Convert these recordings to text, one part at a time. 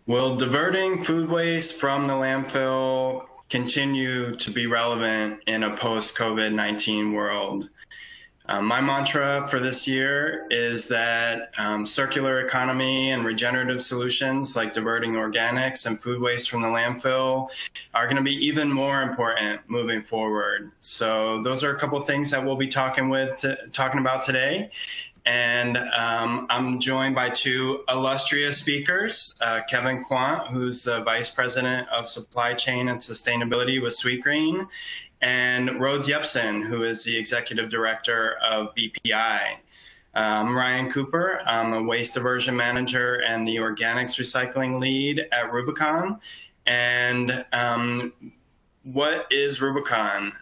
Will diverting food waste from the landfill continue to be relevant in a post-COVID-19 world? My mantra for this year is that circular economy and regenerative solutions like diverting organics and food waste from the landfill are going to be even more important moving forward. So those are a couple of things that we'll be talking about today. And I'm joined by two illustrious speakers, Kevin Quandt, who's the Vice President of Supply Chain and Sustainability with Sweetgreen, and Rhodes Yepsen, who is the Executive Director of BPI. I'm Ryan Cooper. I'm a Waste Diversion Manager and the Organics Recycling Lead at Rubicon. And what is Rubicon?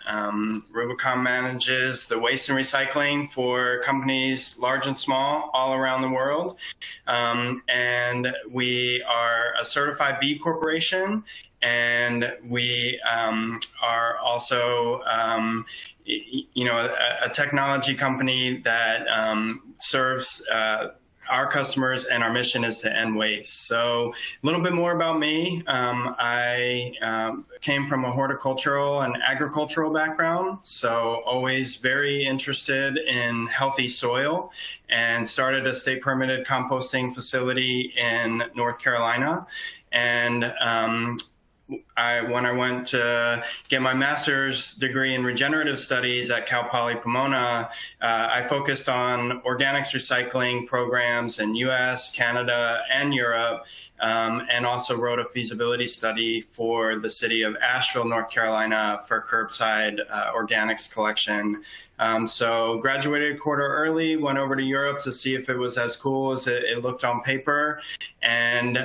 Rubicon manages the waste and recycling for companies large and small all around the world. And we are a certified B Corporation, and we are also a technology company that serves our customers, and our mission is to end waste. So a little bit more about me. I came from a horticultural and agricultural background, so always very interested in healthy soil, and started a state permitted composting facility in North Carolina. And when I went to get my master's degree in regenerative studies at Cal Poly Pomona, I focused on organics recycling programs in US, Canada, and Europe, and also wrote a feasibility study for the city of Asheville, North Carolina for curbside organics collection. So graduated a quarter early, went over to Europe to see if it was as cool as it looked on paper. And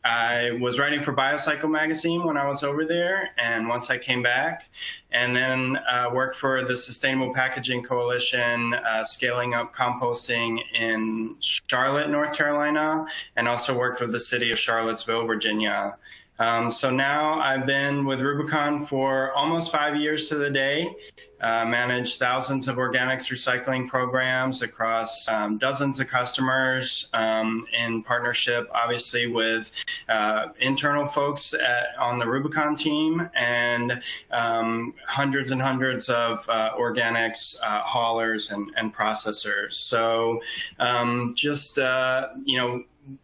I was writing for Biocycle magazine when I was over there, and once I came back, and then worked for the Sustainable Packaging Coalition, scaling up composting in Charlotte, North Carolina, and also worked with the city of Charlottesville, Virginia. So now I've been with Rubicon for almost 5 years to the day. Managed thousands of organics recycling programs across dozens of customers in partnership, obviously, with internal folks on the Rubicon team, and hundreds and hundreds of organics haulers and processors. So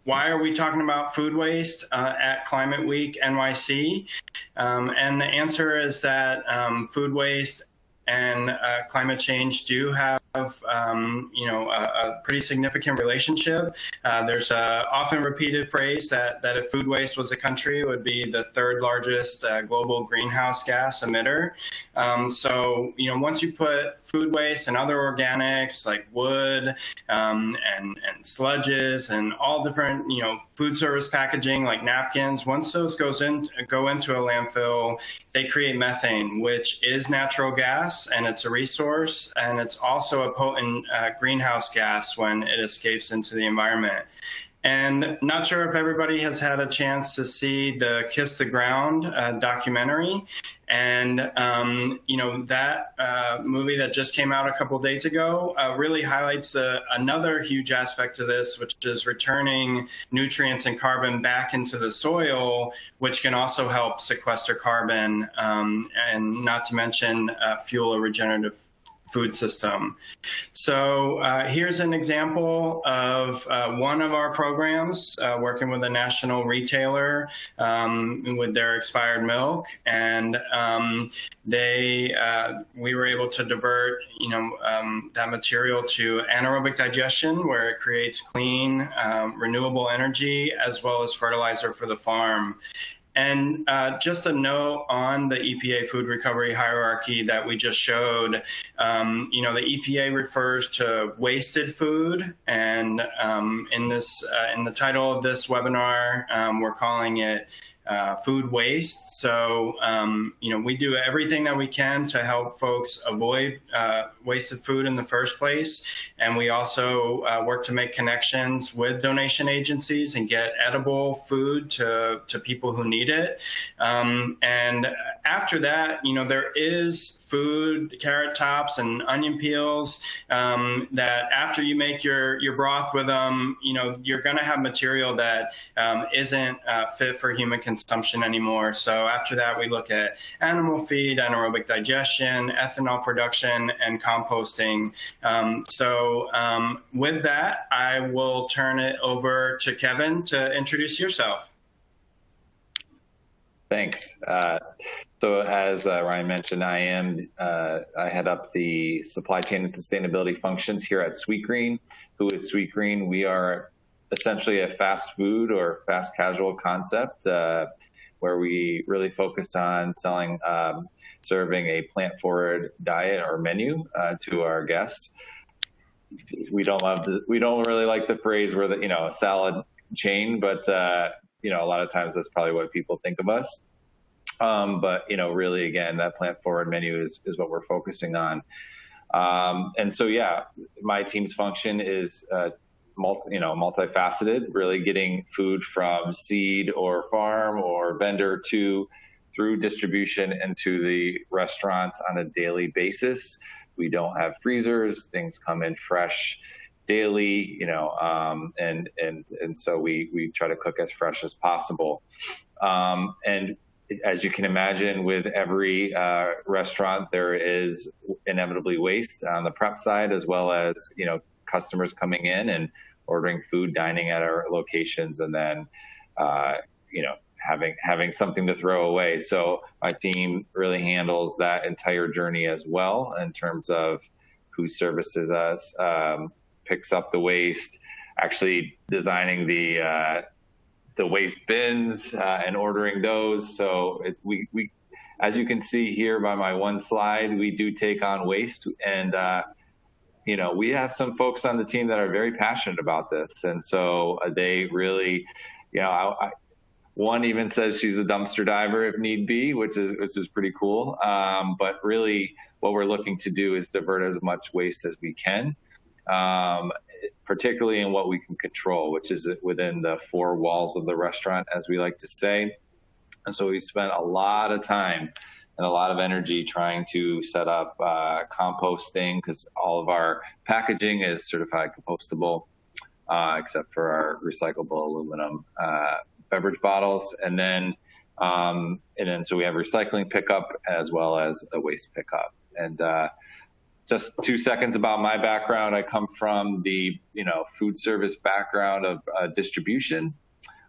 why are we talking about food waste at Climate Week NYC? And the answer is that food waste and climate change do have a pretty significant relationship. There's a often repeated phrase that if food waste was a country, it would be the third largest global greenhouse gas emitter. So once you put food waste and other organics like wood and sludges and all different food service packaging like napkins, once those go into a landfill, they create methane, which is natural gas, and it's a resource, and it's also a potent greenhouse gas when it escapes into the environment. And not sure if everybody has had a chance to see the Kiss the Ground documentary. And, that movie that just came out a couple of days ago really highlights another huge aspect of this, which is returning nutrients and carbon back into the soil, which can also help sequester carbon, and not to mention fuel a regenerative food system. So here's an example of one of our programs working with a national retailer with their expired milk, and we were able to divert that material to anaerobic digestion, where it creates clean renewable energy as well as fertilizer for the farm. And just a note on the EPA food recovery hierarchy that we just showed, the EPA refers to wasted food, and in the title of this webinar, we're calling it food waste. So, we do everything that we can to help folks avoid wasted food in the first place. And we also work to make connections with donation agencies and get edible food to people who need it. And after that, there is food, carrot tops and onion peels, that after you make your broth with them, you're going to have material that isn't fit for human consumption anymore. So after that, we look at animal feed, anaerobic digestion, ethanol production, and composting. With that, I will turn it over to Kevin to introduce yourself. Thanks. So as Ryan mentioned, I head up the supply chain and sustainability functions here at Sweetgreen. Who is Sweetgreen? We are essentially a fast food or fast casual concept where we really focus on serving a plant-forward diet or menu to our guests. We don't really like the phrase we're a salad chain, but a lot of times that's probably what people think of us. But really, again, that plant-forward menu is what we're focusing on. And so, my team's function is multifaceted, really getting food from seed or farm or vendor through distribution into the restaurants on a daily basis. We don't have freezers; things come in fresh daily, and so we try to cook as fresh as possible. And as you can imagine, with every restaurant, there is inevitably waste on the prep side, as well as, customers coming in and ordering food, dining at our locations, and then, having something to throw away. So my team really handles that entire journey as well in terms of who services us, picks up the waste, actually designing the waste bins and ordering those. So we as you can see here by my one slide, we do take on waste, and we have some folks on the team that are very passionate about this, and so they really, one even says she's a dumpster diver if need be, which is pretty cool. But really, what we're looking to do is divert as much waste as we can. Particularly in what we can control, which is within the four walls of the restaurant, as we like to say. And so we spent a lot of time and a lot of energy trying to set up composting, because all of our packaging is certified compostable, except for our recyclable aluminum beverage bottles. And then so we have recycling pickup as well as a waste pickup. And just 2 seconds about my background. I come from the food service background of distribution.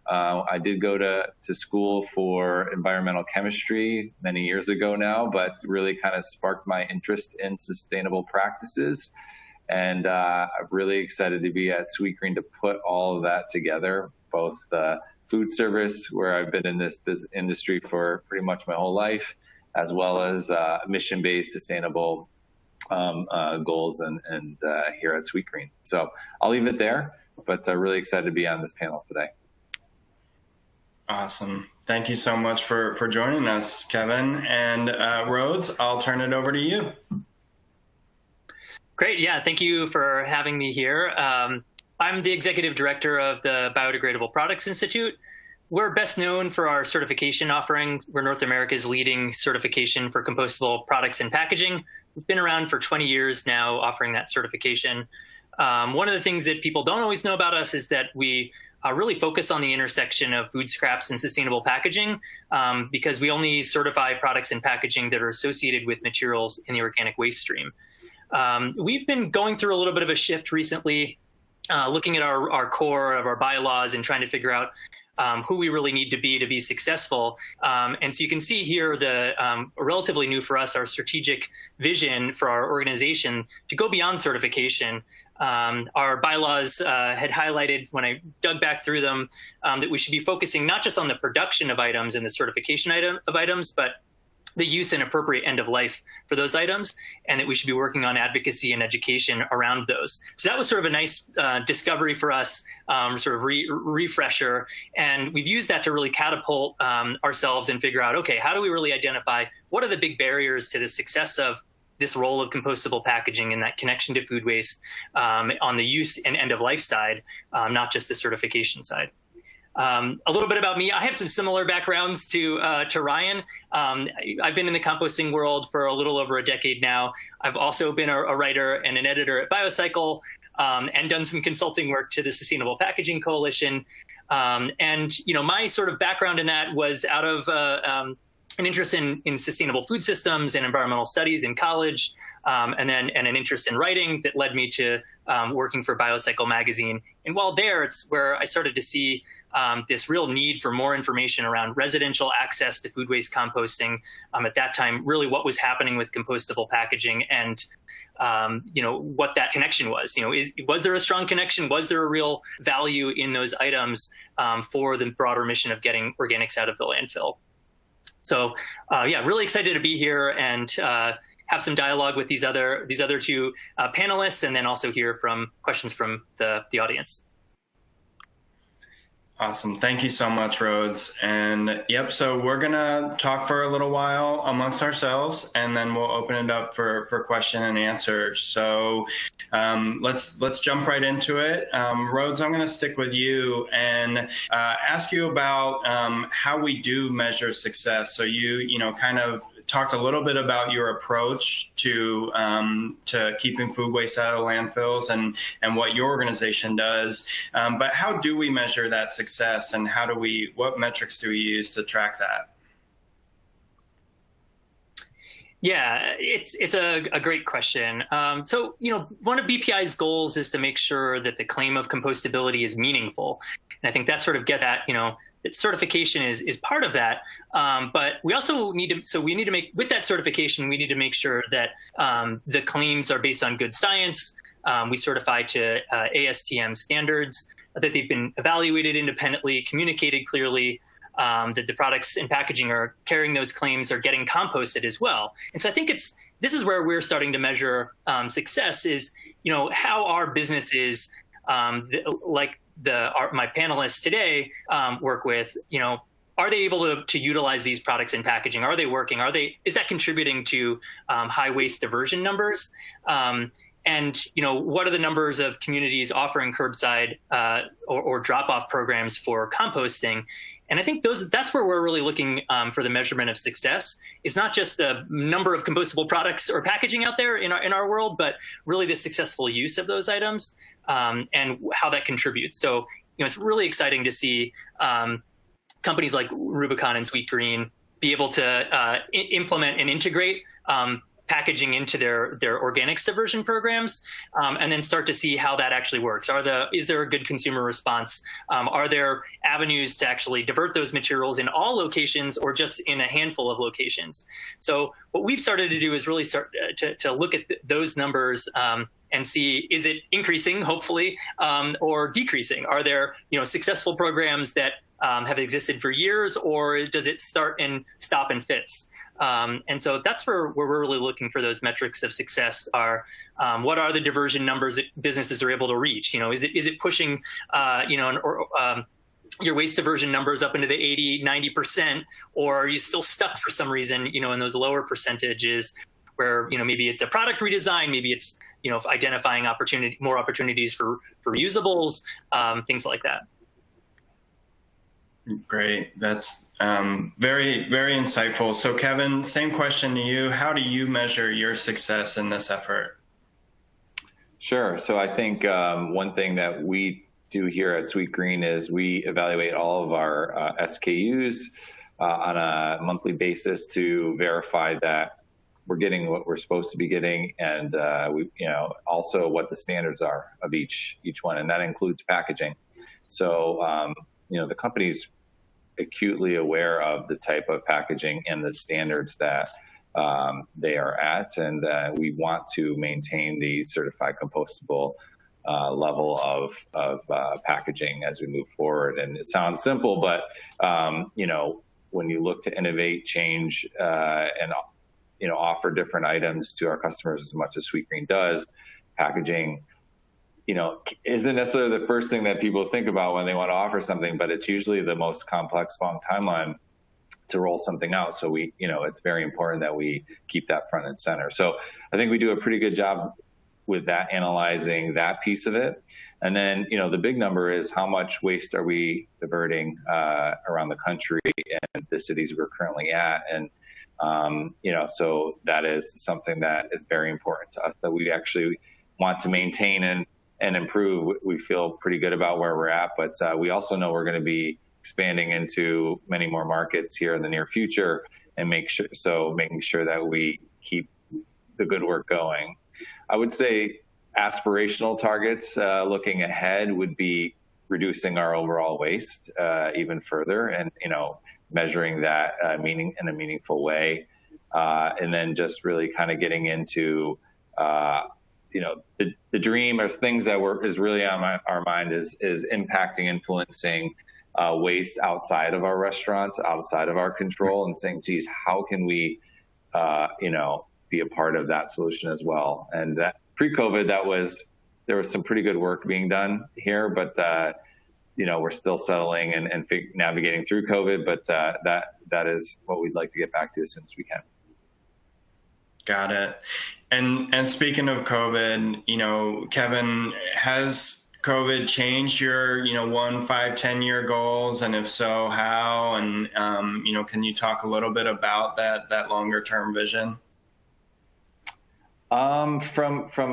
I did go to school for environmental chemistry many years ago now, but really kind of sparked my interest in sustainable practices. And I'm really excited to be at Sweetgreen to put all of that together, both food service, where I've been in this industry for pretty much my whole life, as well as mission-based sustainable goals and here at Sweetgreen. So I'll leave it there, but I'm really excited to be on this panel today. Awesome. Thank you so much for joining us, Kevin. And Rhodes, I'll turn it over to you. Great. Yeah, thank you for having me here. I'm the executive director of the Biodegradable Products Institute. We're best known for our certification offering. We're North America's leading certification for compostable products and packaging. We've been around for 20 years now offering that certification. One of the things that people don't always know about us is that we really focus on the intersection of food scraps and sustainable packaging, because we only certify products and packaging that are associated with materials in the organic waste stream. We've been going through a little bit of a shift recently, looking at our core of our bylaws and trying to figure out who we really need to be successful. And so you can see here relatively new for us, our strategic vision for our organization to go beyond certification. Our bylaws had highlighted, when I dug back through them, that we should be focusing not just on the production of items and the certification of items, but the use and appropriate end of life for those items, and that we should be working on advocacy and education around those. So that was sort of a nice discovery for us, sort of refresher. And we've used that to really catapult ourselves and figure out, okay, how do we really identify what are the big barriers to the success of this role of compostable packaging and that connection to food waste on the use and end of life side, not just the certification side. A little bit about me. I have some similar backgrounds to Ryan. I've been in the composting world for a little over a decade now. I've also been a writer and an editor at BioCycle, and done some consulting work to the Sustainable Packaging Coalition. And my sort of background in that was out of an interest in sustainable food systems and environmental studies in college, and an interest in writing that led me to working for BioCycle magazine. And while there, it's where I started to see this real need for more information around residential access to food waste composting. At that time, really what was happening with compostable packaging and what that connection was. Was there a strong connection? Was there a real value in those items for the broader mission of getting organics out of the landfill? So, really excited to be here and have some dialogue with these other two panelists, and then also hear from questions from the audience. Awesome. Thank you so much, Rhodes. And yep, so we're going to talk for a little while amongst ourselves, and then we'll open it up for question and answer. So let's jump right into it. Rhodes, I'm going to stick with you and ask you about how we do measure success. So you kind of talked a little bit about your approach to keeping food waste out of landfills and what your organization does. But how do we measure that success, and what metrics do we use to track that? Yeah, it's a great question. So, one of BPI's goals is to make sure that the claim of compostability is meaningful. And I think that sort of that certification is part of that. But we also need to make, with that certification, we need to make sure that the claims are based on good science. We certify to ASTM standards, that they've been evaluated independently, communicated clearly, that the products and packaging are carrying those claims are getting composted as well. And so I think this is where we're starting to measure success is, how our businesses, my panelists today work with, are they able to utilize these products in packaging? Are they working? Is that contributing to high waste diversion numbers? And what are the numbers of communities offering curbside or drop-off programs for composting? And I think that's where we're really looking for the measurement of success. It's not just the number of compostable products or packaging out there in our world, but really the successful use of those items and how that contributes. So, it's really exciting to see companies like Rubicon and Sweetgreen be able to implement and integrate packaging into their organics diversion programs, and then start to see how that actually works. Is there a good consumer response? Are there avenues to actually divert those materials in all locations or just in a handful of locations? So what we've started to do is really start to look at those numbers and see, is it increasing, hopefully, or decreasing? Are there successful programs that have existed for years, or does it start and stop in fits? And so that's where we're really looking for those metrics of success are, what are the diversion numbers that businesses are able to reach? Is it pushing, your waste diversion numbers up into the 80, 90%, or are you still stuck for some reason, in those lower percentages where, maybe it's a product redesign, maybe it's, identifying more opportunities for reusables, things like that. Great. That's very, very insightful. So Kevin, same question to you. How do you measure your success in this effort? Sure. So I think one thing that we do here at Sweetgreen is we evaluate all of our SKUs on a monthly basis to verify that we're getting what we're supposed to be getting, and also what the standards are of each one, and that includes packaging. So the company's acutely aware of the type of packaging and the standards that they are at, and we want to maintain the certified compostable level of packaging as we move forward. And it sounds simple, but when you look to innovate, change, and offer different items to our customers as much as Sweetgreen does, packaging isn't necessarily the first thing that people think about when they want to offer something, but it's usually the most complex, long timeline to roll something out. So it's very important that we keep that front and center. So I think we do a pretty good job with that, analyzing that piece of it. And then, the big number is how much waste are we diverting around the country and the cities we're currently at. And, so that is something that is very important to us, that we actually want to maintain and improve. We feel pretty good about where we're at, but we also know we're going to be expanding into many more markets here in the near future, and making sure that we keep the good work going. I would say aspirational targets looking ahead would be reducing our overall waste even further, and measuring that in a meaningful way, and then just really kind of getting into the dream or things that is really on our mind is impacting, influencing waste outside of our restaurants, outside of our control, and saying, geez, how can we be a part of that solution as well? And that pre-COVID, there was some pretty good work being done here, but we're still settling and navigating through COVID, but that is what we'd like to get back to as soon as we can. Got it. And speaking of COVID, Kevin, has COVID changed your 1, 5, 10-year goals? And if so, how? And can you talk a little bit about that longer term vision? From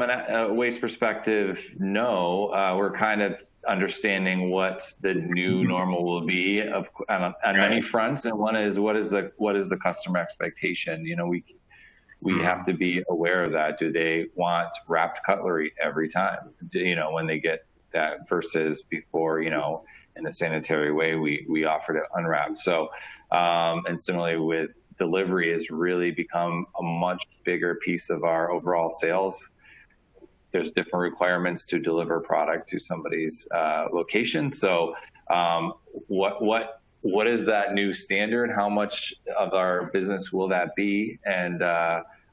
a waste perspective, no. We're kind of understanding what the new normal will be on many fronts, and one is what is the customer expectation? We have to be aware of that. Do they want wrapped cutlery every time? When they get that, versus before, in a sanitary way, we offered it unwrapped. So, and similarly with delivery, has really become a much bigger piece of our overall sales. There's different requirements to deliver product to somebody's location. So, what is that new standard? How much of our business will that be? And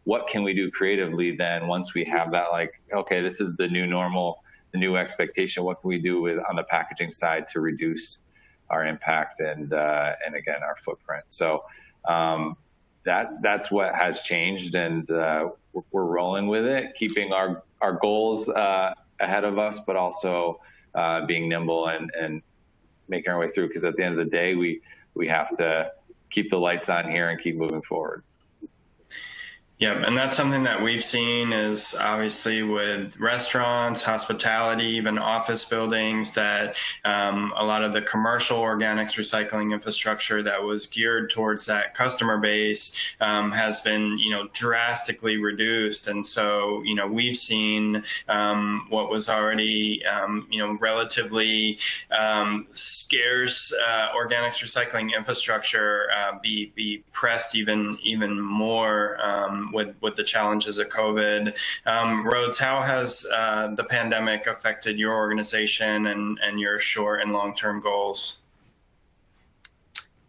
what can we do creatively then once we have that, okay, this is the new normal, the new expectation? What can we do on the packaging side to reduce our impact and again, our footprint? So that's what has changed, and we're rolling with it, keeping our goals ahead of us, but also being nimble and making our way through, because at the end of the day, we have to keep the lights on here and keep moving forward. Yeah, and that's something that we've seen is obviously with restaurants, hospitality, even office buildings, that a lot of the commercial organics recycling infrastructure that was geared towards that customer base has been, drastically reduced. And so, we've seen what was already, relatively scarce organics recycling infrastructure be pressed even more with the challenges of COVID. Rhodes, how has the pandemic affected your organization and your short and long-term goals?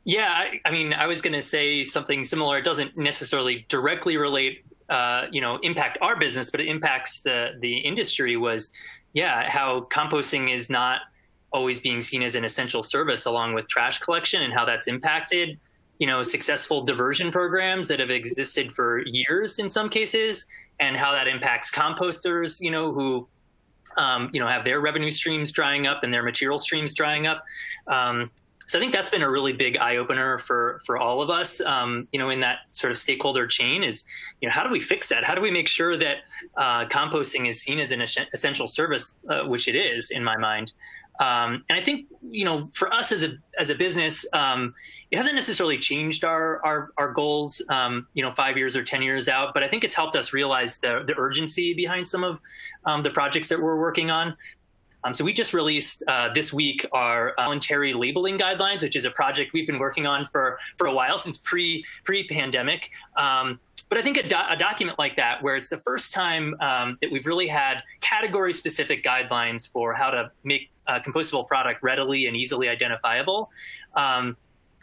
Yeah, I was going to say something similar. It doesn't necessarily directly relate, impact our business, but it impacts the industry. How composting is not always being seen as an essential service along with trash collection, and how that's impacted successful diversion programs that have existed for years in some cases, and how that impacts composters, who, have their revenue streams drying up and their material streams drying up. So I think that's been a really big eye opener for all of us, in that sort of stakeholder chain is, how do we fix that? How do we make sure that composting is seen as an essential service, which it is in my mind. And I think, for us as a business, it hasn't necessarily changed our goals, 5 years or 10 years out, but I think it's helped us realize the urgency behind some of the projects that we're working on. So we just released this week our voluntary labeling guidelines, which is a project we've been working on for a while, since pre-pandemic. But I think a document like that, where it's the first time that we've really had category-specific guidelines for how to make a compostable product readily and easily identifiable.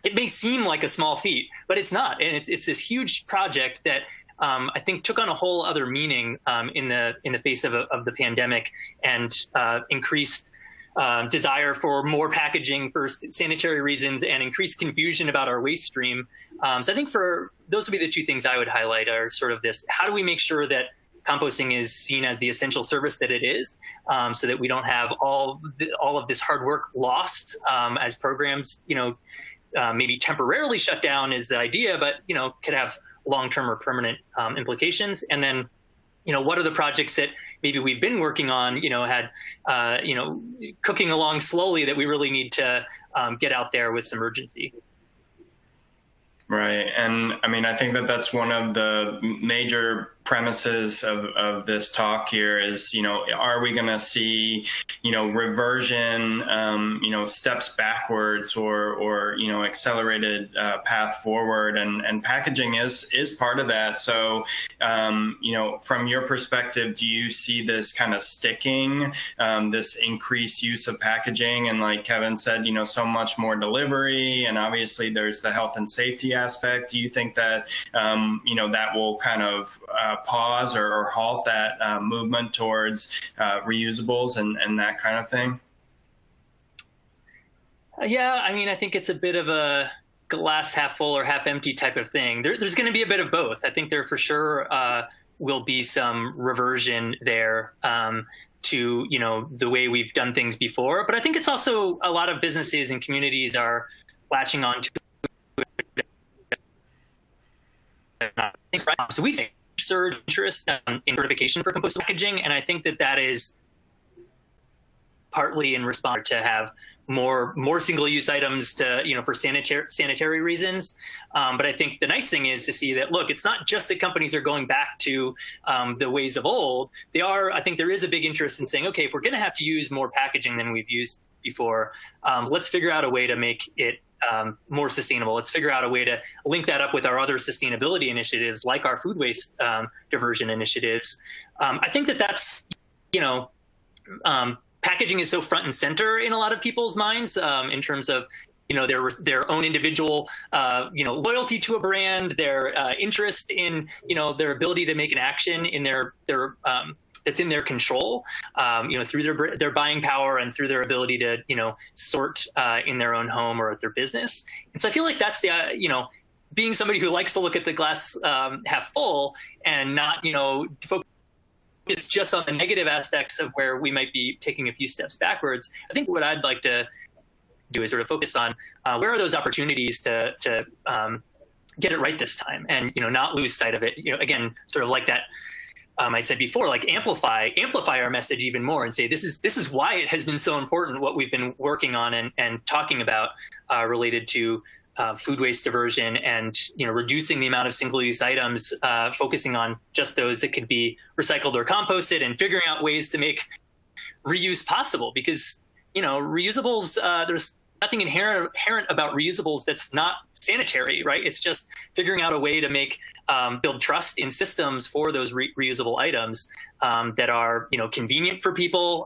It may seem like a small feat, but it's not. And it's this huge project that I think took on a whole other meaning in the face of the pandemic, and increased desire for more packaging for sanitary reasons, and increased confusion about our waste stream. So I think those would be the two things I would highlight, are sort of this: how do we make sure that composting is seen as the essential service that it is, so that we don't have all of this hard work lost as programs, maybe temporarily shut down is the idea, but, could have long-term or permanent implications. And then, what are the projects that maybe we've been working on, had, cooking along slowly that we really need to get out there with some urgency. Right. And I mean, I think that that's one of the major premises of this talk here is, are we going to see, reversion, steps backwards or accelerated path forward, and packaging is part of that. So, from your perspective, do you see this kind of sticking, this increased use of packaging? And like Kevin said, so much more delivery, and obviously there's the health and safety aspect. Do you think that, that will kind of pause or halt that movement towards reusables and that kind of thing? Yeah, I mean, I think it's a bit of a glass half full or half empty type of thing. There's going to be a bit of both. I think there for sure will be some reversion there to, the way we've done things before. But I think it's also a lot of businesses and communities are latching on to it. So we've seen surge interest in certification for compostable packaging, and I think that is partly in response to have more single-use items to for sanitary reasons. But I think the nice thing is to see that, look, it's not just that companies are going back to the ways of old. I think there is a big interest in saying, okay, if we're going to have to use more packaging than we've used before, let's figure out a way to make it more sustainable. Let's figure out a way to link that up with our other sustainability initiatives, like our food waste diversion initiatives. I think that's, packaging is so front and center in a lot of people's minds in terms of, their own individual, loyalty to a brand, their interest in, their ability to make an action in their that's in their control, through their buying power and through their ability to, sort in their own home or at their business. And so I feel like that's the, being somebody who likes to look at the glass half full and not, focus just on the negative aspects of where we might be taking a few steps backwards. I think what I'd like to do is sort of focus on where are those opportunities to get it right this time and, not lose sight of it. Again, sort of like that. I said before, like amplify our message even more and say, this is why it has been so important, what we've been working on and talking about related to food waste diversion and, reducing the amount of single-use items, focusing on just those that could be recycled or composted and figuring out ways to make reuse possible. Because, reusables, there's nothing inherent about reusables that's not sanitary, right? It's just figuring out a way to build trust in systems for those reusable items that are, convenient for people,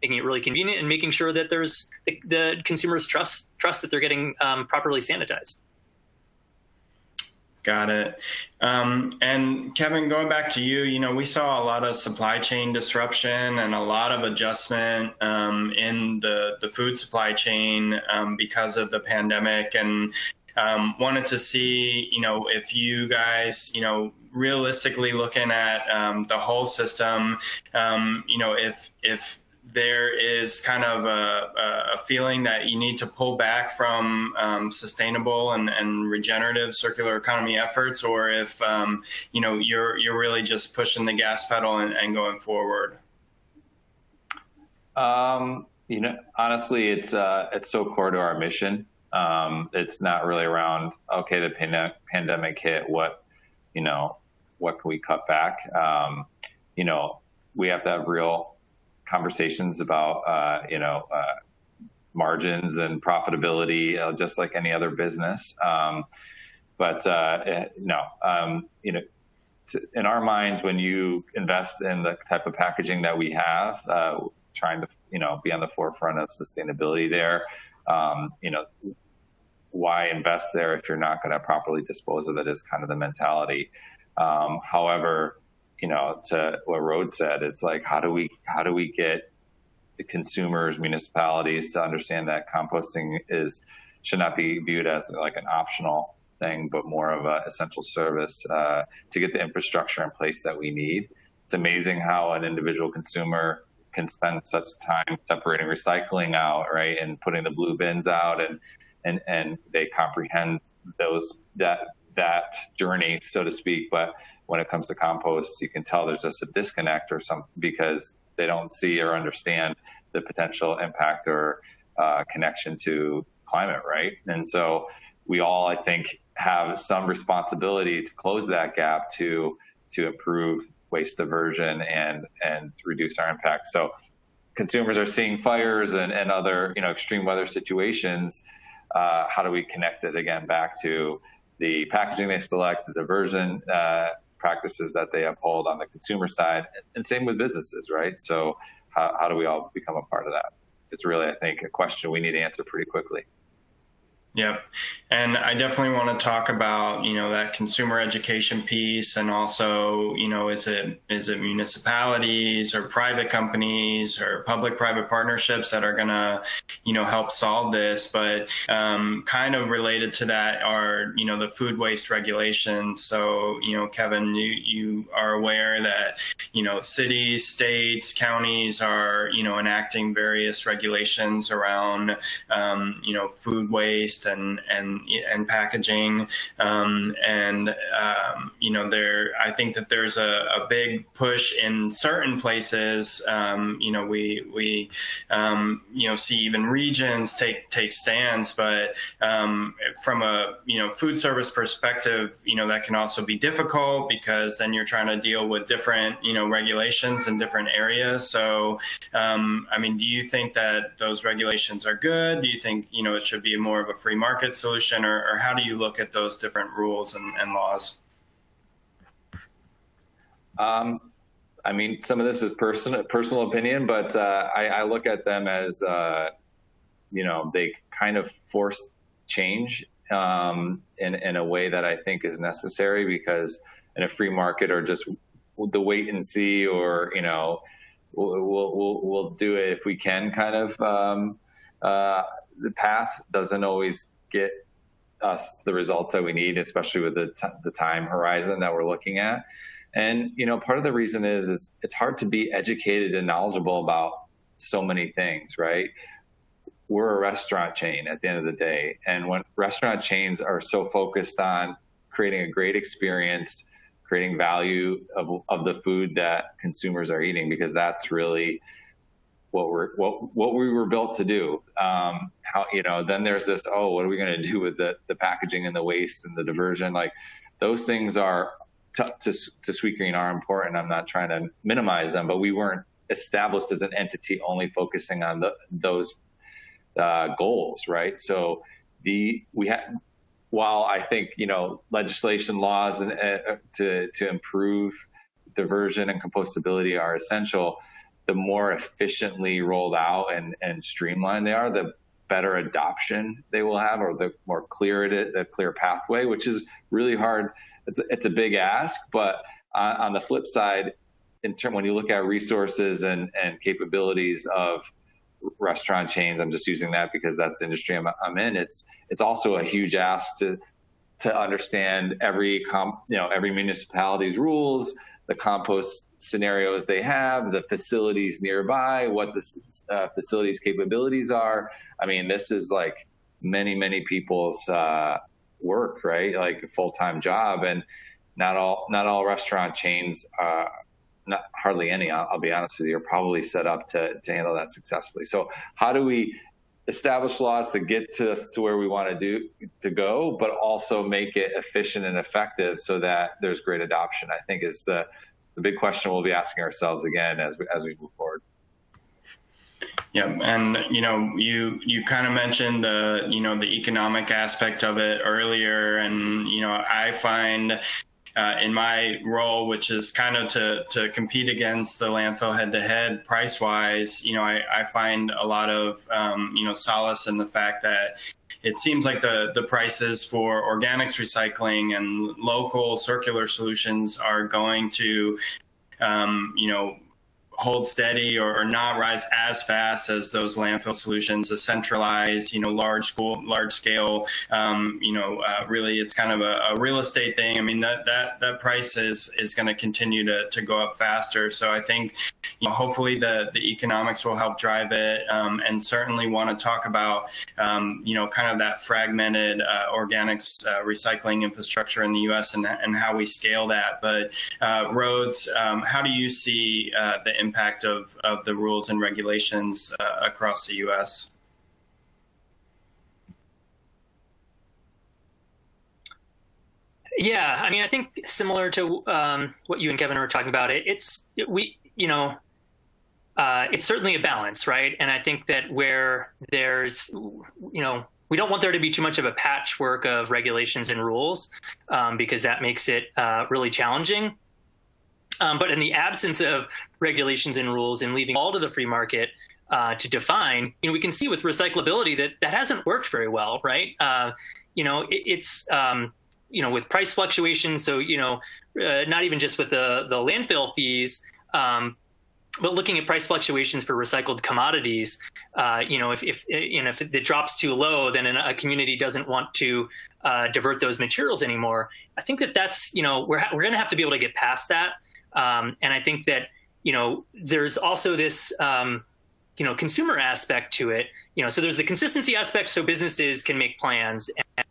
making it really convenient and making sure that there's the consumers trust that they're getting properly sanitized. Got it. And Kevin, going back to you, we saw a lot of supply chain disruption and a lot of adjustment in the food supply chain because of the pandemic, and wanted to see, if you guys, realistically looking at the whole system, if there is kind of a feeling that you need to pull back from sustainable and regenerative circular economy efforts, or if you're really just pushing the gas pedal and going forward. Honestly, it's so core to our mission. It's not really around, okay, the pandemic hit, what can we cut back? We have to have real conversations about, margins and profitability, just like any other business. In our minds, when you invest in the type of packaging that we have, trying to, be on the forefront of sustainability there, why invest there if you're not going to properly dispose of it is kind of the mentality. However, to what Rhodes said, it's like, how do we get the consumers, municipalities to understand that composting should not be viewed as like an optional thing, but more of an essential service to get the infrastructure in place that we need It's amazing how an individual consumer can spend such time separating recycling out, right, and putting the blue bins out, and they comprehend that journey, so to speak. But when it comes to compost, you can tell there's just a disconnect or something, because they don't see or understand the potential impact or connection to climate, right? And so we all, I think, have some responsibility to close that gap to improve waste diversion and reduce our impact. So consumers are seeing fires and other extreme weather situations. How do we connect it again back to the packaging they select, the diversion practices that they uphold on the consumer side, and same with businesses, right? So how do we all become a part of that? It's really, I think, a question we need to answer pretty quickly. Yep. And I definitely want to talk about, that consumer education piece, and also, is it municipalities or private companies or public-private partnerships that are going to, help solve this? But kind of related to that are, the food waste regulations. So, Kevin, you are aware that, cities, states, counties are, enacting various regulations around, food waste and packaging, I think that there's a big push in certain places. We see even regions take stands, but from a food service perspective, that can also be difficult, because then you're trying to deal with different regulations in different areas. So do you think that those regulations are good? Do you think it should be more of a free market solution, or how do you look at those different rules and laws? Some of this is personal opinion, but I look at them as, they kind of force change in a way that I think is necessary, because in a free market, or just the wait and see, or, we'll do it if we can kind of, the path doesn't always get us the results that we need, especially with the time horizon that we're looking at. And, part of the reason is it's hard to be educated and knowledgeable about so many things, right? We're a restaurant chain at the end of the day. And when restaurant chains are so focused on creating a great experience, creating value of the food that consumers are eating, because that's really what we were built to do. Then there's this, what are we going to do with the packaging and the waste and the diversion? Like, those things are to Sweetgreen are important. I'm not trying to minimize them, but we weren't established as an entity only focusing on those goals, right? So while I think legislation, laws, and to improve diversion and compostability are essential, the more efficiently rolled out and streamlined they are, the better adoption they will have, or the more clear the clear pathway, which is really hard. It's a big ask, but on the flip side, when you look at resources and capabilities of restaurant chains, I'm just using that because that's the industry I'm in. It's also a huge ask to understand every municipality's rules, the compost scenarios they have, the facilities nearby, what the facilities capabilities are. This is like many people's work, right? Like a full-time job, and not all restaurant chains, not hardly any, I'll be honest with you, are probably set up to handle that successfully. So how do we establish laws to get us to where we want to go, but also make it efficient and effective so that there's great adoption? I think is the big question we'll be asking ourselves again as we move forward. Yeah, and you kind of mentioned the economic aspect of it earlier, and I find in my role, which is kind of to compete against the landfill head-to-head price-wise, I find a lot of solace in the fact that it seems like the prices for organics recycling and local circular solutions are going to hold steady or not rise as fast as those landfill solutions, a centralized, large scale, really it's kind of a real estate thing. I mean, that price is going to continue to go up faster. So I think, hopefully the economics will help drive it, and certainly want to talk about, kind of that fragmented organics recycling infrastructure in the U.S. and how we scale that. But Rhodes, how do you see the impact of the rules and regulations across the U.S.? Yeah, I mean, I think similar to what you and Kevin were talking about, it's certainly a balance, right? And I think that where there's, we don't want there to be too much of a patchwork of regulations and rules, because that makes it really challenging. But in the absence of regulations and rules and leaving all to the free market to define, we can see with recyclability that hasn't worked very well, right? It's with price fluctuations. So, not even just with the landfill fees, but looking at price fluctuations for recycled commodities, if it drops too low, then a community doesn't want to divert those materials anymore. I think that's, we're going to have to be able to get past that. And I think that, there's also this, consumer aspect to it. So there's the consistency aspect, so businesses can make plans and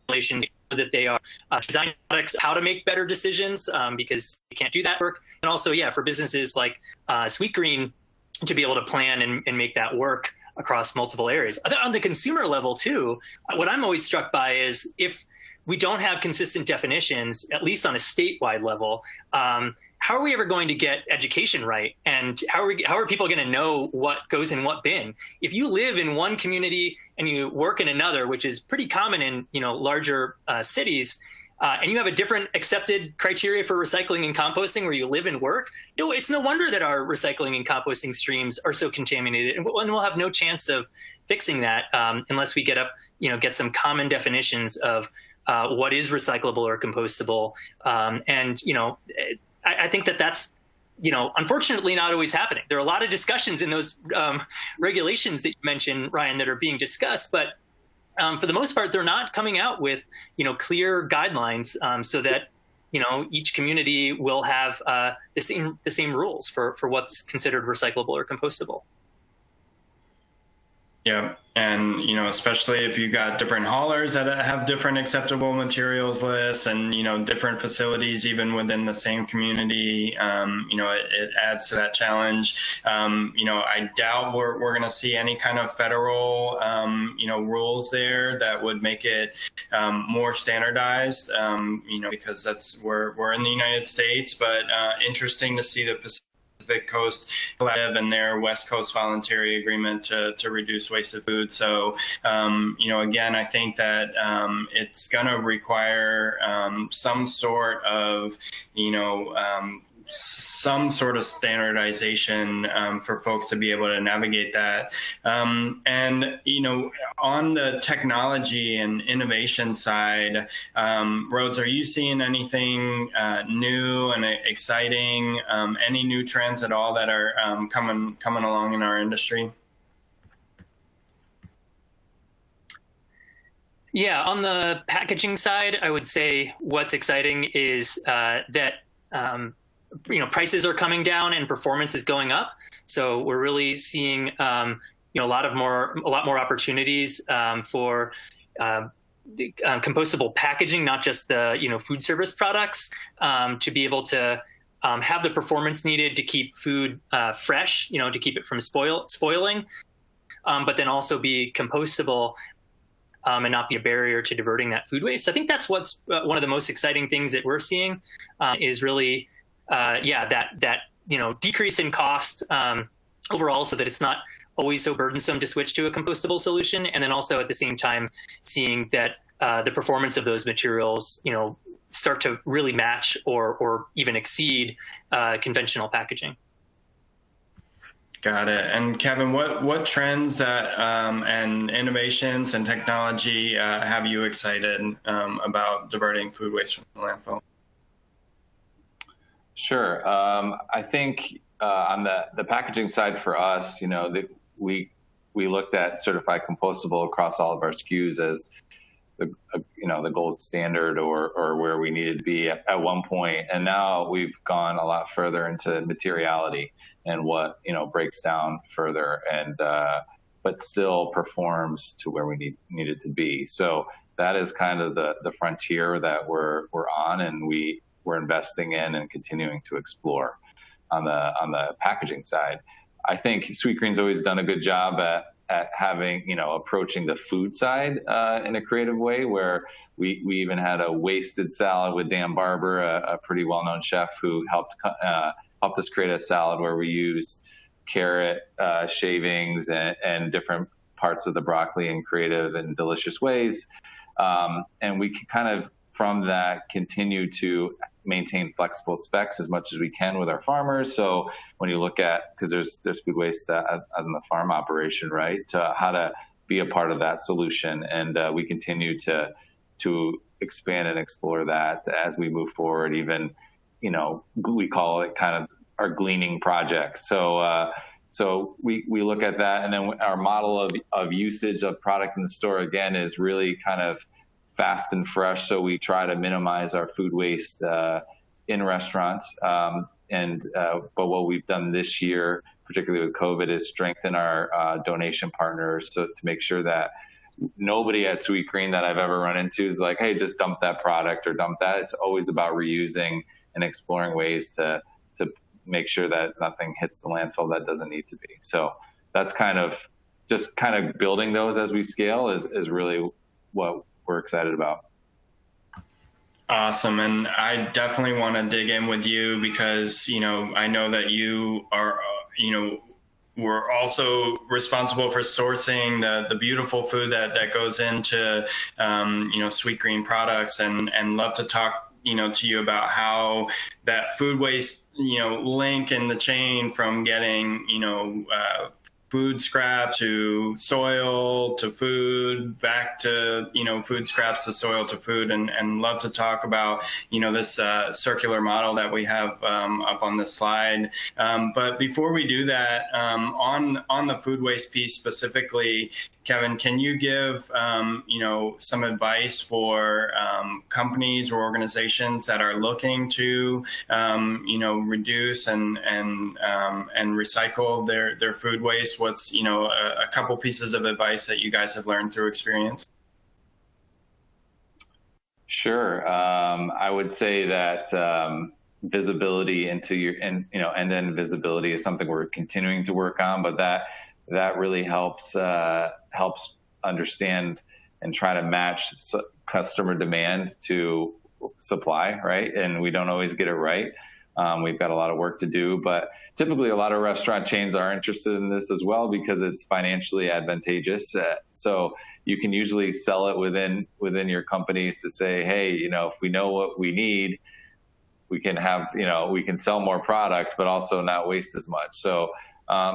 regulations that they are designing products, how to make better decisions, because you can't do that work. And also, for businesses like Sweetgreen to be able to plan and make that work across multiple areas. On the consumer level too, what I'm always struck by is if we don't have consistent definitions, at least on a statewide level, how are we ever going to get education right? And how are people going to know what goes in what bin? If you live in one community and you work in another, which is pretty common in larger cities, and you have a different accepted criteria for recycling and composting where you live and work, it's no wonder that our recycling and composting streams are so contaminated, and we'll have no chance of fixing that unless we get some common definitions of what is recyclable or compostable. I think that's unfortunately not always happening. There are a lot of discussions in those regulations that you mentioned, Ryan, that are being discussed, but for the most part, they're not coming out with, clear guidelines so that, each community will have the same rules for what's considered recyclable or compostable. Yeah. And, especially if you got different haulers that have different acceptable materials lists and, different facilities, even within the same community, it adds to that challenge. I doubt we're going to see any kind of federal, rules there that would make it more standardized, because we're in the United States, but interesting to see the Pacific Coast Collective and their West Coast Voluntary agreement to reduce wasted food. So, again, I think that it's going to require some sort of, some sort of standardization for folks to be able to navigate that. And, on the technology and innovation side, Rhodes, are you seeing anything new and exciting, any new trends at all that are coming along in our industry? Yeah, on the packaging side, I would say what's exciting is that prices are coming down and performance is going up. So we're really seeing a lot more opportunities for compostable packaging, not just the food service products, to be able to have the performance needed to keep food fresh, to keep it from spoiling, but then also be compostable. And not be a barrier to diverting that food waste. So I think that's what's one of the most exciting things that we're seeing is really, that decrease in cost overall, so that it's not always so burdensome to switch to a compostable solution, and then also at the same time seeing that the performance of those materials, start to really match or even exceed conventional packaging. Got it. And Kevin, what trends that and innovations and technology have you excited about diverting food waste from the landfill? Sure. I think on the packaging side for us, we looked at certified compostable across all of our SKUs as the gold standard or where we needed to be at one point. And now we've gone a lot further into materiality and what, breaks down further and, but still performs to where we need it to be. So that is kind of the frontier that we're on, and we're investing in and continuing to explore on the packaging side. I think Sweetgreen's always done a good job at having, approaching the food side in a creative way, where we even had a wasted salad with Dan Barber, a pretty well-known chef who helped us create a salad where we used carrot shavings and different parts of the broccoli in creative and delicious ways. And we can kind of, from that, continue to maintain flexible specs as much as we can with our farmers. So when you look at, because there's food waste on the farm operation, right, to how to be a part of that solution. And we continue to expand and explore that as we move forward. Even, we call it kind of our gleaning project. So we look at that, and then our model of usage of product in the store, again, is really kind of fast and fresh. So we try to minimize our food waste in restaurants. But what we've done this year, particularly with COVID, is strengthen our donation partners to make sure that nobody at Sweetgreen that I've ever run into is like, hey, just dump that product or dump that. It's always about reusing and exploring ways to make sure that nothing hits the landfill that doesn't need to be. So that's kind of building those as we scale is really what we're excited about. Awesome. And I definitely want to dig in with you because, I know that you are, we're also responsible for sourcing the beautiful food that goes into, Sweetgreen products, and love to talk, to you about how that food waste, link in the chain from getting, food scrap to soil to food, back to, food scraps to soil to food, and love to talk about, this circular model that we have up on this slide. But before we do that, on the food waste piece specifically, Kevin, can you give, some advice for companies or organizations that are looking to, reduce and recycle their food waste? What's, a couple pieces of advice that you guys have learned through experience? Sure. I would say that visibility into your end-to-end visibility is something we're continuing to work on, but that really helps understand and try to match customer demand to supply, right? And we don't always get it right. We've got a lot of work to do, but typically a lot of restaurant chains are interested in this as well because it's financially advantageous. So you can usually sell it within your companies to say, hey, if we know what we need, we can have, we can sell more product, but also not waste as much. So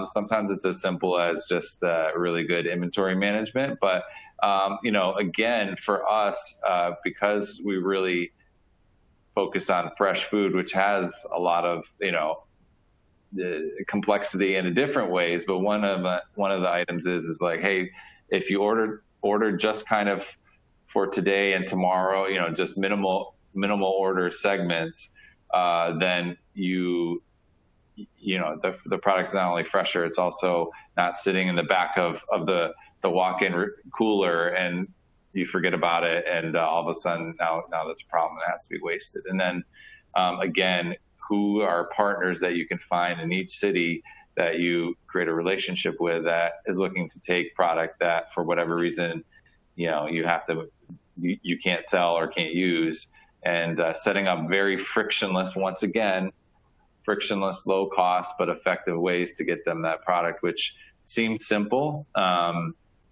sometimes it's as simple as just really good inventory management. But, again, for us, because we really focus on fresh food, which has a lot of, the complexity in different ways. But one of the items is like, hey, if you order just kind of for today and tomorrow, just minimal order segments, then the product's not only fresher, it's also not sitting in the back of the walk-in cooler and you forget about it, and all of a sudden now that's a problem that has to be wasted. And then again, who are partners that you can find in each city that you create a relationship with that is looking to take product that for whatever reason you can't sell or can't use, and setting up very frictionless, low cost, but effective ways to get them that product, which seems simple.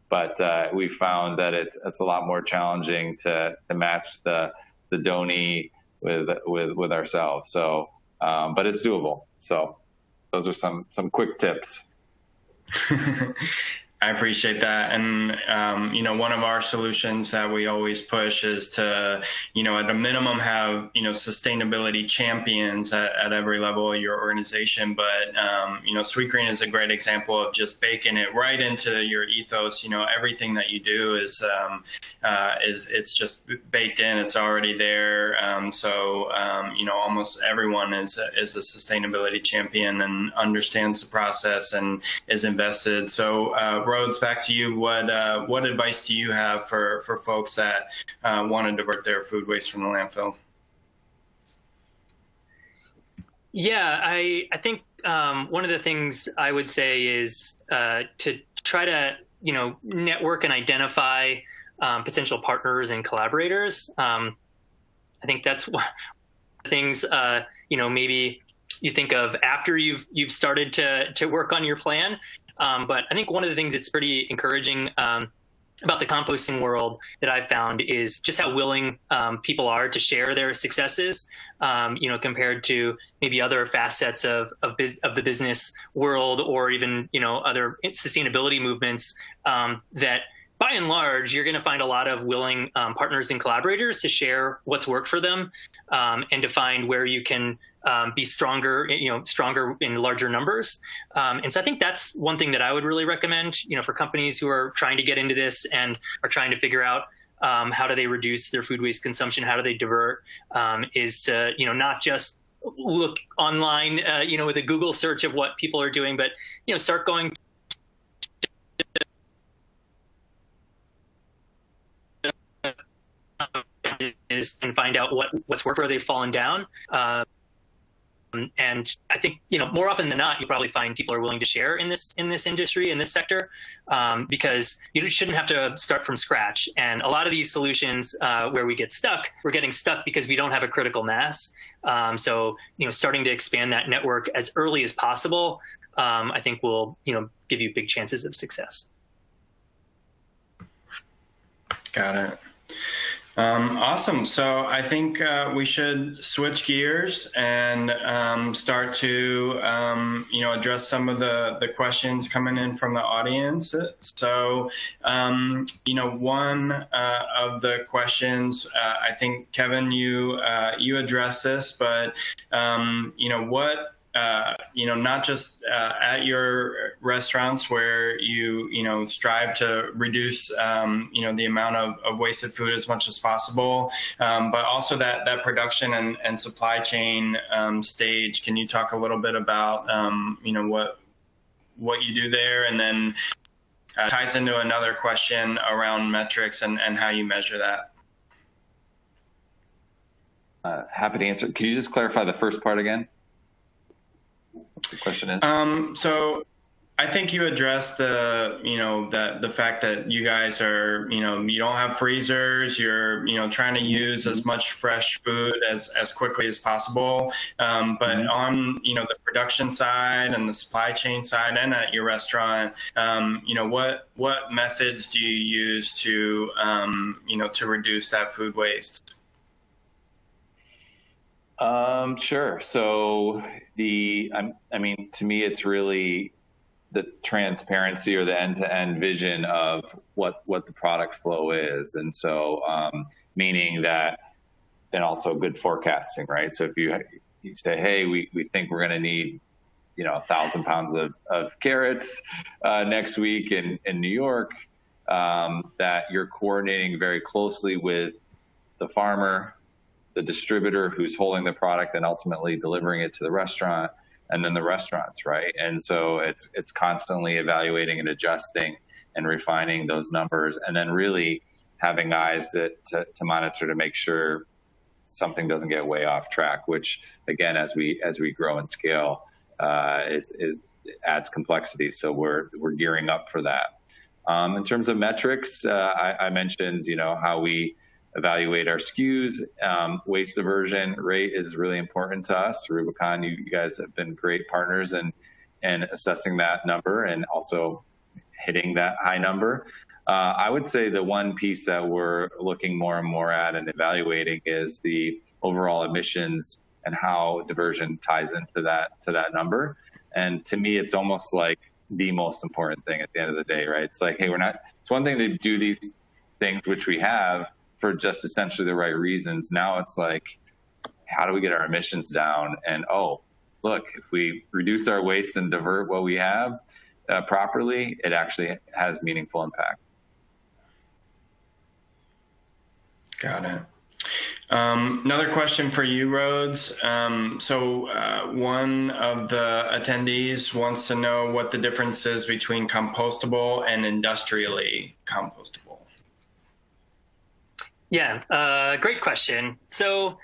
But we found that it's a lot more challenging to match the donee with ourselves. So, but it's doable. So those are some quick tips. I appreciate that. And, one of our solutions that we always push is to, at a minimum have, sustainability champions at every level of your organization. But, Sweetgreen is a great example of just baking it right into your ethos. Everything that you do is it's just baked in. It's already there. Almost everyone is a sustainability champion and understands the process and is invested. So, Rhodes, back to you. What advice do you have for folks that want to divert their food waste from the landfill? Yeah, I think one of the things I would say is to try to network and identify potential partners and collaborators. I think that's one of the things maybe you think of after you've started to work on your plan. But I think one of the things that's pretty encouraging about the composting world that I've found is just how willing people are to share their successes, compared to maybe other facets of the business world, or even, other sustainability movements that by and large, you're going to find a lot of willing partners and collaborators to share what's worked for them, and to find where you can be stronger in larger numbers. And so I think that's one thing that I would really recommend, for companies who are trying to get into this and are trying to figure out how do they reduce their food waste consumption, how do they divert, is to, not just look online, with a Google search of what people are doing, but, start going and find out what's worked, where they've fallen down. And I think, more often than not, you probably find people are willing to share in this industry, in this sector, because you shouldn't have to start from scratch. And a lot of these solutions where we're getting stuck because we don't have a critical mass. So, starting to expand that network as early as possible, I think will, give you big chances of success. Got it. Awesome. So I think we should switch gears and start to address some of the questions coming in from the audience. So one of the questions, I think Kevin, you addressed this, but what not just at your restaurants where you strive to reduce, the amount of wasted food as much as possible, but also that production and supply chain stage. Can you talk a little bit about, what you do there? And then ties into another question around metrics and how you measure that. Happy to answer. Could you just clarify the first part again? The question is? So I think you addressed the fact that you guys are, you don't have freezers, you're, trying to use as much fresh food as quickly as possible. But on, the production side and the supply chain side and at your restaurant, what methods do you use to, to reduce that food waste? Sure. So to me, it's really the transparency or the end-to-end vision of what the product flow is. And so, meaning that, and also good forecasting, right? So if you say, hey, we think we're going to need, 1,000 pounds of carrots, next week in New York, that you're coordinating very closely with the farmer, the distributor who's holding the product and ultimately delivering it to the restaurant, and then the restaurants, right? And so it's constantly evaluating and adjusting and refining those numbers, and then really having eyes to monitor to make sure something doesn't get way off track, which again, as we grow and scale, adds complexity. So we're gearing up for that. In terms of metrics, I mentioned, how we evaluate our SKUs. Waste diversion rate is really important to us. Rubicon, you guys have been great partners in assessing that number and also hitting that high number. I would say the one piece that we're looking more and more at and evaluating is the overall emissions and how diversion ties into that number. And to me, it's almost like the most important thing at the end of the day, right? It's like, hey, it's one thing to do these things, which we have for just essentially the right reasons. Now it's like, how do we get our emissions down? And, oh, look, if we reduce our waste and divert what we have properly, it actually has meaningful impact. Got it. Another question for you, Rhodes. One of the attendees wants to know what the difference is between compostable and industrially compostable. Yeah, great question. So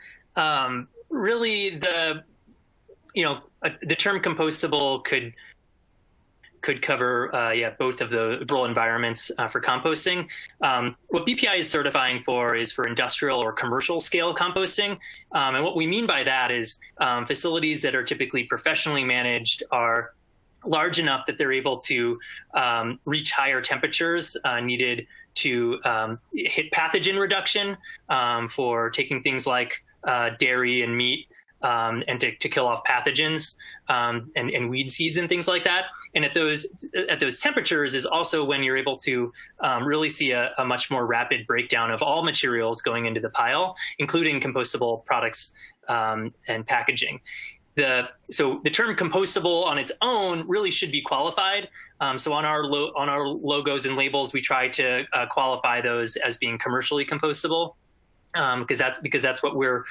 really the term compostable could cover both of the rural environments for composting. What BPI is certifying for is for industrial or commercial scale composting. And what we mean by that is facilities that are typically professionally managed are large enough that they're able to reach higher temperatures needed to hit pathogen reduction for taking things like dairy and meat and to kill off pathogens and weed seeds and things like that. And at those temperatures is also when you're able to really see a much more rapid breakdown of all materials going into the pile, including compostable products and packaging. So the term compostable on its own really should be qualified. So on our logos and labels, we try to qualify those as being commercially compostable. Because that's what we're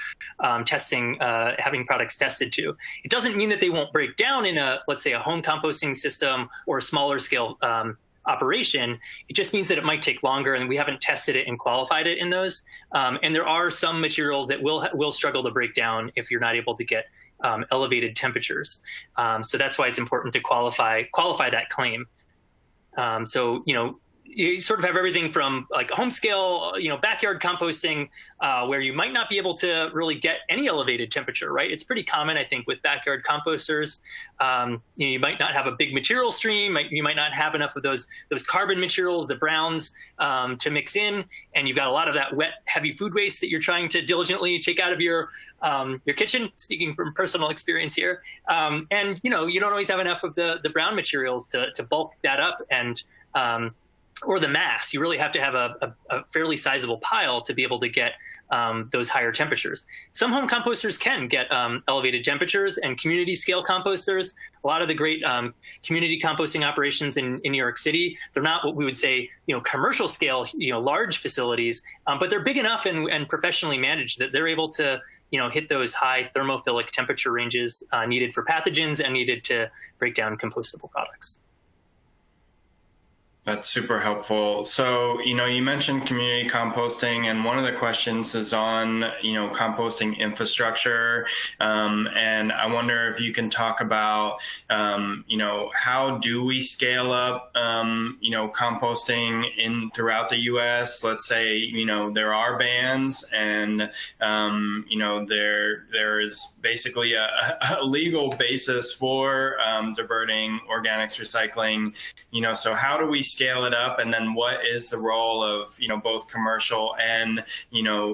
testing, having products tested to. It doesn't mean that they won't break down in let's say a home composting system or a smaller scale operation. It just means that it might take longer, and we haven't tested it and qualified it in those. And there are some materials that will struggle to break down if you're not able to get elevated temperatures. So that's why it's important to qualify that claim. So you sort of have everything from like home scale, backyard composting, where you might not be able to really get any elevated temperature, right? It's pretty common, I think, with backyard composters. You might not have a big material stream. You might not have enough of those carbon materials, the browns, to mix in, and you've got a lot of that wet, heavy food waste that you're trying to diligently take out of your kitchen. Speaking from personal experience here, and you don't always have enough of the brown materials to bulk that up and or the mass. You really have to have a fairly sizable pile to be able to get those higher temperatures. Some home composters can get elevated temperatures, and community scale composters, a lot of the great community composting operations in New York City, they're not what we would say, commercial scale, large facilities, but they're big enough and professionally managed that they're able to, hit those high thermophilic temperature ranges needed for pathogens and needed to break down compostable products. That's super helpful. So, you mentioned community composting, and one of the questions is on, composting infrastructure. And I wonder if you can talk about, how do we scale up, composting throughout the U.S.? Let's say, there are bans and, there is basically a legal basis for diverting organics recycling, so how do we scale it up, and then what is the role of both commercial and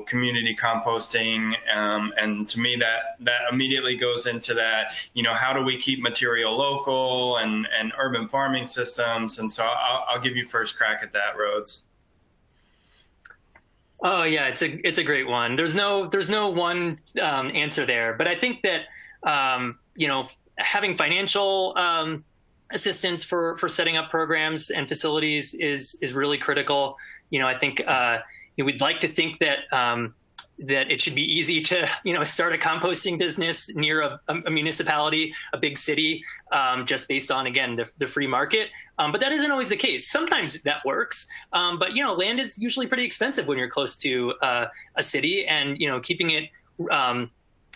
community composting, and to me that immediately goes into that how do we keep material local and urban farming systems, and so I'll give you first crack at that, Rhodes. Oh yeah, it's a great one. There's no one answer there, but I think that having financial assistance for setting up programs and facilities is really critical. I think we'd like to think that that it should be easy to start a composting business near a municipality, a big city, just based on again the free market. But that isn't always the case. Sometimes that works, but land is usually pretty expensive when you're close to a city, and keeping it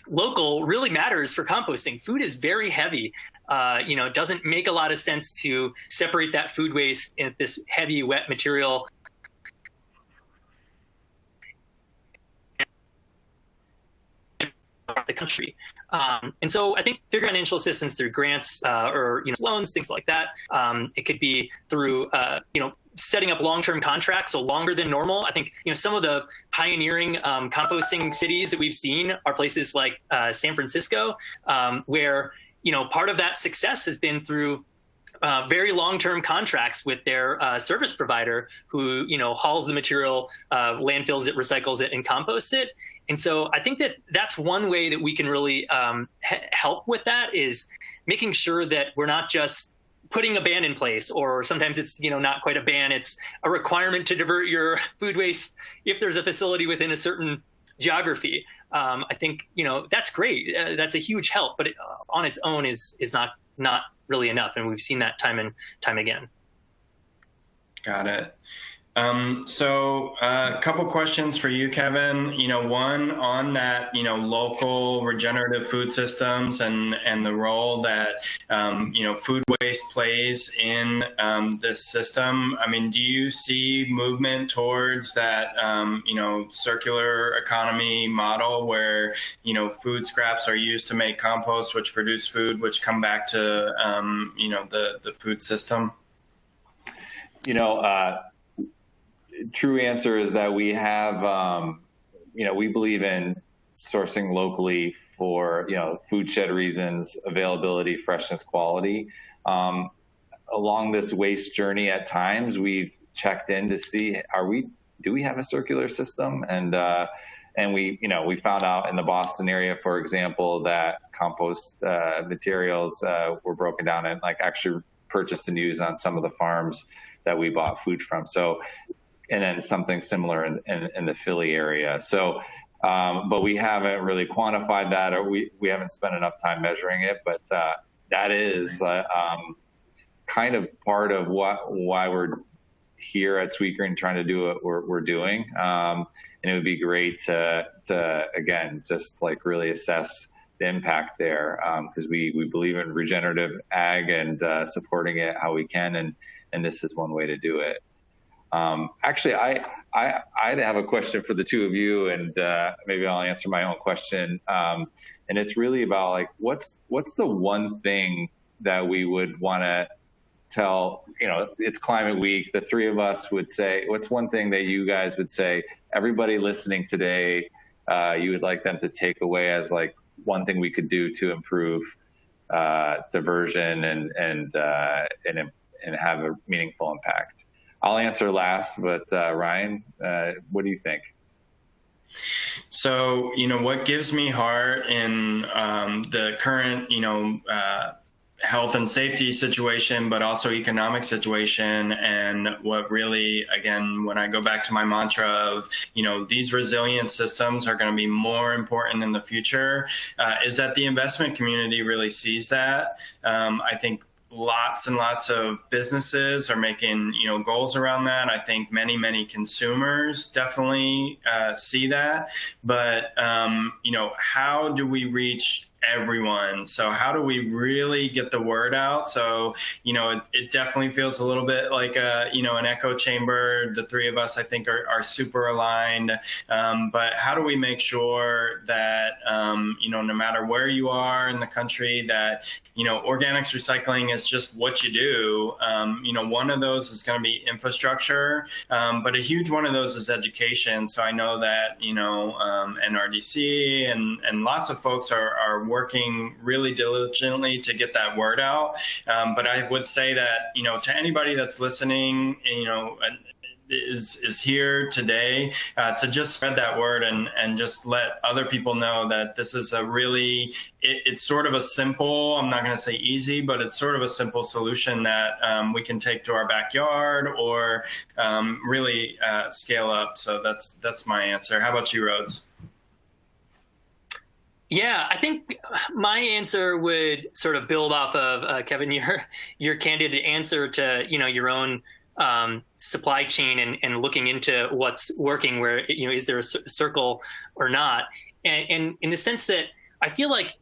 local really matters for composting. Food is very heavy. It doesn't make a lot of sense to separate that food waste in this heavy, wet material the country. And so I think figuring out financial assistance through grants or loans, things like that. It could be through setting up long-term contracts, so longer than normal. I think some of the pioneering composting cities that we've seen are places like San Francisco, where part of that success has been through very long-term contracts with their service provider who, hauls the material, landfills it, recycles it, and composts it. And so I think that that's one way that we can really help with that, is making sure that we're not just putting a ban in place, or sometimes it's, not quite a ban, it's a requirement to divert your food waste if there's a facility within a certain geography. I think, that's great. That's a huge help, but it, on its own is not really enough. And we've seen that time and time again. Got it. So a couple questions for you, Kevin. One on that, local regenerative food systems and the role that, food waste plays in this system. I mean, do you see movement towards that, circular economy model where, food scraps are used to make compost, which produce food, which come back to, the food system? True answer is that we have, we believe in sourcing locally for, food shed reasons, availability, freshness, quality. Along this waste journey, at times we've checked in to see, do we have a circular system? And we found out in the Boston area, for example, that compost materials were broken down and actually purchased and used on some of the farms that we bought food from. So, and then something similar in the Philly area. So, but we haven't really quantified that, or we haven't spent enough time measuring it. But that is kind of part of why we're here at Sweetgreen trying to do what we're doing. And it would be great to again, just really assess the impact there, because we believe in regenerative ag and supporting it how we can, and this is one way to do it. Actually, I have a question for the two of you, and maybe I'll answer my own question. And it's really about what's the one thing that we would want to tell, it's Climate Week, the three of us would say, what's one thing that you guys would say, everybody listening today, you would like them to take away as one thing we could do to improve diversion and have a meaningful impact? I'll answer last, but Ryan, what do you think? So, what gives me heart in the current, health and safety situation, but also economic situation, and what really, again, when I go back to my mantra of, these resilient systems are going to be more important in the future, is that the investment community really sees that. I think lots and lots of businesses are making, goals around that. I think many consumers definitely see that. But, how do we reach everyone? So how do we really get the word out? So, it definitely feels a little bit like an echo chamber. The three of us, I think, are super aligned. But how do we make sure that, no matter where you are in the country, that, organics recycling is just what you do. One of those is going to be infrastructure, but a huge one of those is education. So I know that, NRDC and lots of folks are working really diligently to get that word out. But I would say that, to anybody that's listening, is here today, to just spread that word and just let other people know that this is a really, it's sort of a simple, I'm not going to say easy, but it's sort of a simple solution that we can take to our backyard or really scale up. So that's my answer. How about you, Rhodes? Yeah, I think my answer would sort of build off of Kevin, your candid answer to your own supply chain and looking into what's working, where is there a circle or not, and in the sense that I feel like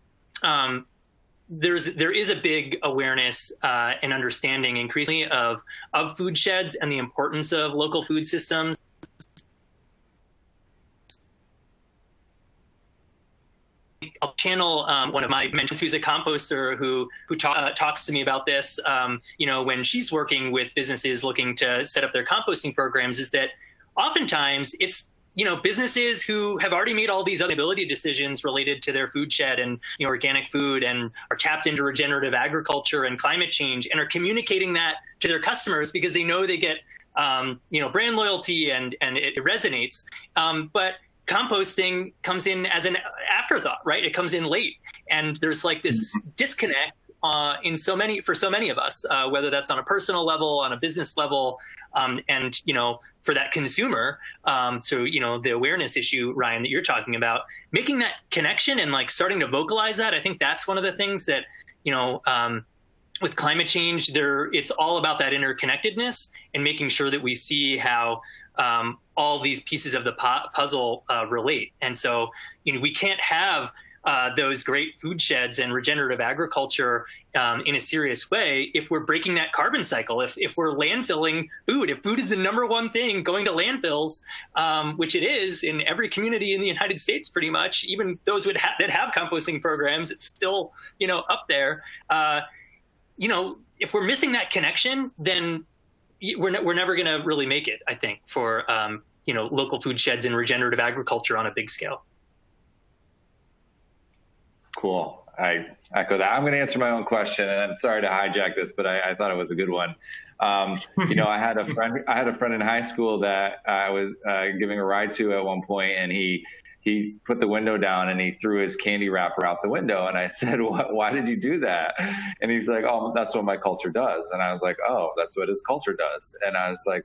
there is a big awareness and understanding increasingly of food sheds and the importance of local food systems. I'll channel one of my mentors who's a composter who talks to me about this, when she's working with businesses looking to set up their composting programs, is that oftentimes it's, businesses who have already made all these other ability decisions related to their food shed and organic food, and are tapped into regenerative agriculture and climate change, and are communicating that to their customers because they know they get brand loyalty and it resonates. But composting comes in as an afterthought, right? It comes in late, and there's like this disconnect for so many of us, whether that's on a personal level, on a business level, and for that consumer. So the awareness issue, Ryan, that you're talking about, making that connection and like starting to vocalize that, I think that's one of the things that with climate change, it's all about that interconnectedness and making sure that we see how all these pieces of the puzzle relate. And so, we can't have those great food sheds and regenerative agriculture in a serious way if we're breaking that carbon cycle, if we're landfilling food, if food is the number one thing going to landfills, which it is in every community in the United States, pretty much, even those that have composting programs, it's still, up there. If we're missing that connection, then we're never going to really make it, I think, for, local food sheds and regenerative agriculture on a big scale. Cool. I echo that. I'm going to answer my own question, and I'm sorry to hijack this, but I thought it was a good one. I had a friend in high school that I was giving a ride to at one point, and he put the window down and he threw his candy wrapper out the window. And I said, why did you do that? And he's like, oh, that's what my culture does. And I was like, oh, that's what his culture does. And I was like,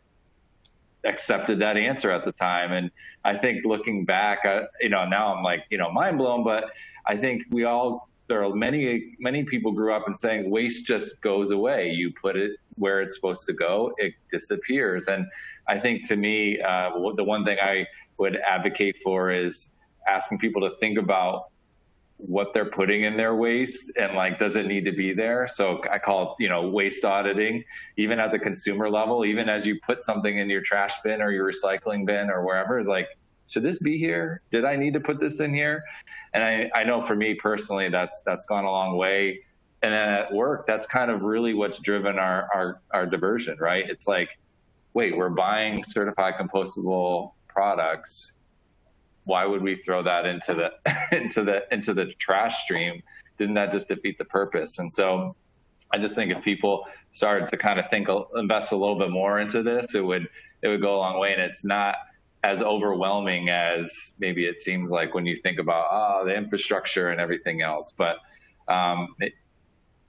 accepted that answer at the time. And I think looking back, now I'm like, mind blown, but I think there are many people grew up and saying waste just goes away. You put it where it's supposed to go, it disappears. And I think to me, the one thing I would advocate for is asking people to think about what they're putting in their waste and like, does it need to be there? So I call it, waste auditing, even at the consumer level, even as you put something in your trash bin or your recycling bin or wherever, is like, should this be here? Did I need to put this in here? And I know for me personally, that's gone a long way. And then at work, that's kind of really what's driven our diversion, right? It's like, wait, we're buying certified compostable products. Why would we throw that into the trash stream? Didn't that just defeat the purpose? And so I just think if people started to kind of invest a little bit more into this, it would go a long way. And it's not as overwhelming as maybe it seems like when you think about the infrastructure and everything else. But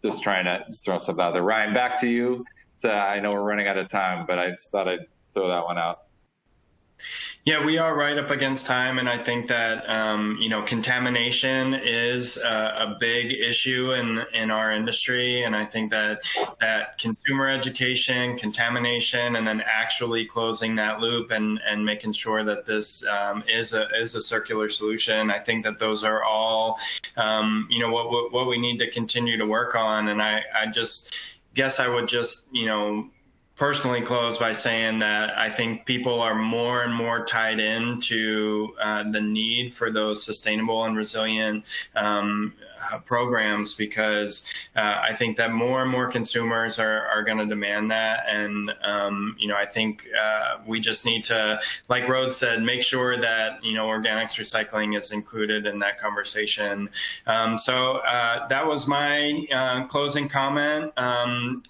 just trying to throw something out there. Ryan, back to you. So I know we're running out of time, but I just thought I'd throw that one out. Yeah, we are right up against time, and I think that contamination is a big issue in our industry, and I think that consumer education, contamination, and then actually closing that loop and making sure that this is a circular solution. I think that those are all what we need to continue to work on, and I just guess I would just personally close by saying that I think people are more and more tied into the need for those sustainable and resilient programs, because I think that more and more consumers are going to demand that. And, I think we just need to, like Rhodes said, make sure that, organics recycling is included in that conversation. So that was my closing comment.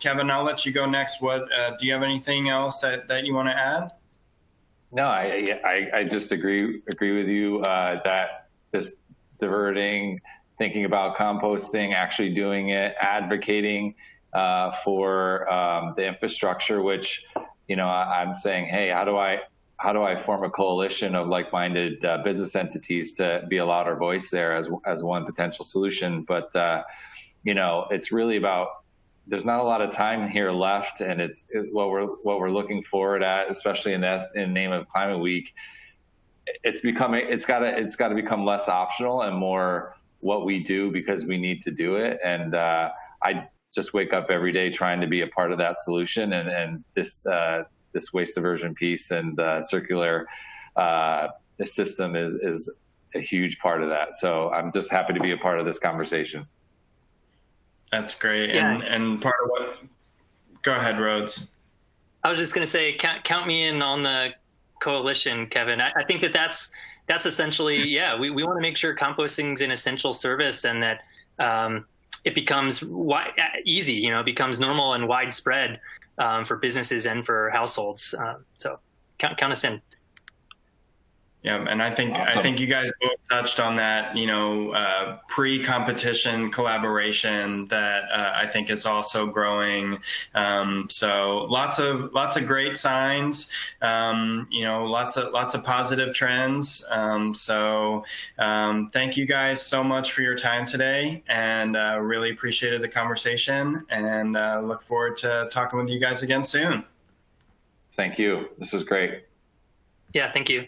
Kevin, I'll let you go next. Do you have anything else that you want to add? No, I just agree with you that this diverting, thinking about composting, actually doing it, advocating for the infrastructure, which, I'm saying, hey, how do I form a coalition of like-minded business entities to be a louder voice there as one potential solution? But, it's really about, there's not a lot of time here left, and it's what we're looking forward at, especially in the name of Climate Week. It's got to become less optional and more what we do because we need to do it. And I just wake up every day trying to be a part of that solution. And this waste diversion piece and circular system is a huge part of that. So I'm just happy to be a part of this conversation. That's great. Yeah. And part of what, go ahead, Rhodes. I was just going to say, count me in on the coalition, Kevin. I think that's essentially, yeah, we want to make sure composting is an essential service and that it becomes easy, you know, becomes normal and widespread for businesses and for households. So count us in. Yeah, and I think you guys both touched on that, you know, pre-competition collaboration that I think is also growing. So lots of great signs, you know, lots of positive trends. So thank you guys so much for your time today, and really appreciated the conversation, and look forward to talking with you guys again soon. Thank you. This is great. Yeah, thank you.